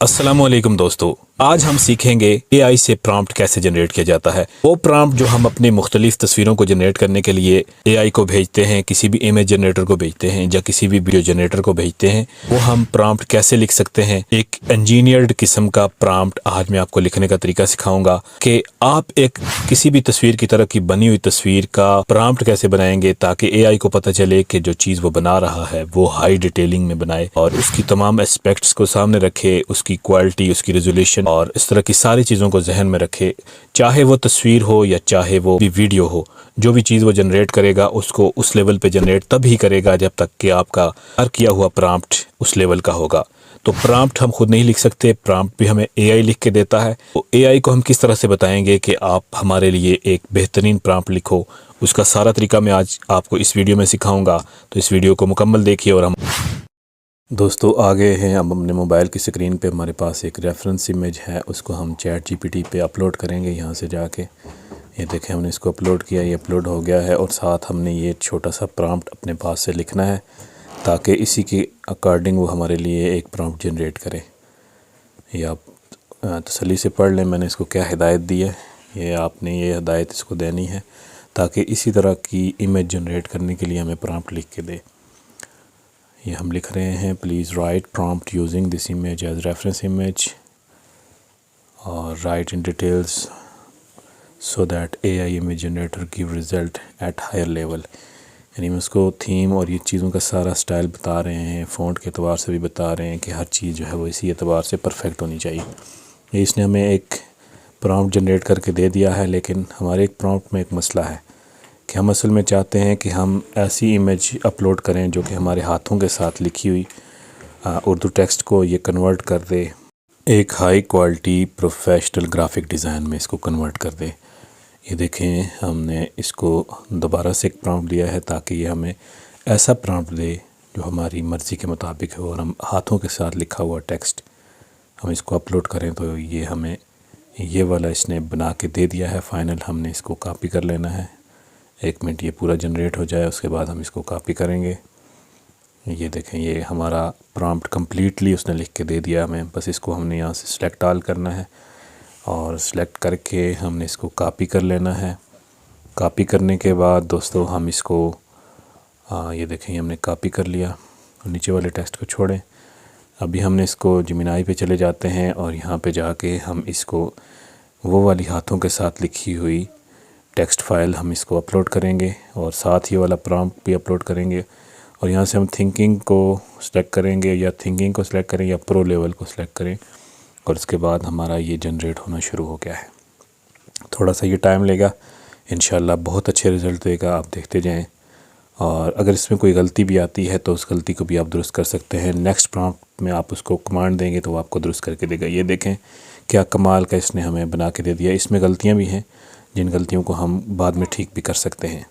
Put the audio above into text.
अस्सलाम वालेकुम दोस्तों, आज हम सीखेंगे एआई से प्रॉम्प्ट कैसे जनरेट किया जाता है। वो प्रॉम्प्ट जो हम अपनी मुख्तलिफ तस्वीरों को जनरेट करने के लिए एआई को भेजते हैं, किसी भी इमेज जनरेटर को भेजते हैं या किसी भी वीडियो जनरेटर को भेजते हैं, वो हम प्रॉम्प्ट कैसे लिख सकते हैं। एक इंजीनियर्ड किस्म का प्रॉम्प्ट आज मैं आपको लिखने का तरीका सिखाऊंगा कि आप एक किसी भी तस्वीर की तरह की बनी हुई तस्वीर का प्रॉम्प्ट कैसे बनाएंगे ताकि एआई को पता चले कि जो चीज़ वो बना रहा है वो हाई डिटेलिंग में बनाए और उसकी तमाम एस्पेक्ट्स को सामने रखे, उसकी क्वालिटी, उसकी रेजोल्यूशन और इस तरह की सारी चीज़ों को जहन में रखे। चाहे वो तस्वीर हो या चाहे वो भी वीडियो हो, जो भी चीज़ वो जनरेट करेगा उसको उस लेवल पे जनरेट तब ही करेगा जब तक कि आपका हर किया हुआ प्रॉम्प्ट उस लेवल का होगा। तो प्रॉम्प्ट हम खुद नहीं लिख सकते, प्रॉम्प्ट भी हमें एआई लिख के देता है। तो एआई को हम किस तरह से बताएंगे कि आप हमारे लिए एक बेहतरीन प्रॉम्प्ट लिखो, उसका सारा तरीका मैं आज आपको इस वीडियो में सिखाऊंगा। तो इस वीडियो को मुकम्मल देखिए। और हम दोस्तों आ गए हैं अब अपने मोबाइल की स्क्रीन पे। हमारे पास एक रेफरेंस इमेज है, उसको हम चैट जीपीटी पे अपलोड करेंगे। यहाँ से जाके ये देखें, हमने इसको अपलोड किया, ये अपलोड हो गया है। और साथ हमने ये छोटा सा प्रॉम्प्ट अपने पास से लिखना है ताकि इसी के अकॉर्डिंग वो हमारे लिए एक प्रॉम्प्ट जनरेट करे। ये आप तसल्ली से पढ़ लें मैंने इसको क्या हिदायत दी है। ये आपने ये हिदायत इसको देनी है ताकि इसी तरह की इमेज जनरेट करने के लिए हमें प्रॉम्प्ट लिख के दे। ये हम लिख रहे हैं, please write prompt using this image as reference image और write in details so that AI image generator give result at higher level. यानी हम उसको थीम और ये चीज़ों का सारा स्टाइल बता रहे हैं, फ़ॉन्ट के एतबार से भी बता रहे हैं कि हर चीज़ जो है वो इसी एतबार से परफेक्ट होनी चाहिए। ये इसने हमें एक प्रॉम्प्ट जनरेट करके दे दिया है, लेकिन हमारे एक प्रॉम्प्ट में एक मसला है कि हम असल में चाहते हैं कि हम ऐसी इमेज अपलोड करें जो कि हमारे हाथों के साथ लिखी हुई उर्दू टेक्स्ट को ये कन्वर्ट कर दे, एक high quality professional graphic design में इसको कन्वर्ट कर दे। ये देखें, हमने इसको दोबारा से एक प्रॉम्प्ट दिया है ताकि ये हमें ऐसा प्रॉम्प्ट दे जो हमारी मर्ज़ी के मुताबिक हो और हम हाथों के साथ लिखा हुआ टेक्स्ट हम इसको अपलोड करें तो ये हमें ये वाला इसने बना के दे दिया है। फाइनल हमने इसको कॉपी कर लेना है। 1 मिनट ये पूरा जनरेट हो जाए, उसके बाद हम इसको कॉपी करेंगे। ये देखें, ये हमारा प्रॉम्प्ट कम्प्लीटली उसने लिख के दे दिया हमें। बस इसको हमने यहाँ से सिलेक्ट ऑल करना है और सिलेक्ट करके हमने इसको कॉपी कर लेना है। कॉपी करने के बाद दोस्तों हम इसको ये देखें, ये हमने कॉपी कर लिया। नीचे वाले टेक्स्ट को छोड़ें। अभी हमने इसको जेमिनी पे चले जाते हैं और यहाँ पे जाके हम इसको वो वाली हाथों के साथ लिखी हुई टेक्स्ट फाइल हम इसको अपलोड करेंगे और साथ ही वाला प्रॉम्प्ट भी अपलोड करेंगे। और यहाँ से हम थिंकिंग को सिलेक्ट करेंगे या थिंकिंग को सिलेक्ट करें या प्रो लेवल को सिलेक्ट करें और उसके बाद हमारा ये जनरेट होना शुरू हो गया है। थोड़ा सा ये टाइम लेगा, इंशाल्लाह बहुत अच्छे रिज़ल्ट देगा, आप देखते जाएं। और अगर इसमें कोई गलती भी आती है तो उस गलती को भी आप दुरुस्त कर सकते हैं। नेक्स्ट प्रॉम्प्ट में आप उसको कमांड देंगे तो वो आपको दुरुस्त करके देगा। ये देखें क्या कमाल का इसने हमें बना के दे दिया। इसमें गलतियाँ भी हैं जिन गलतियों को हम बाद में ठीक भी कर सकते हैं।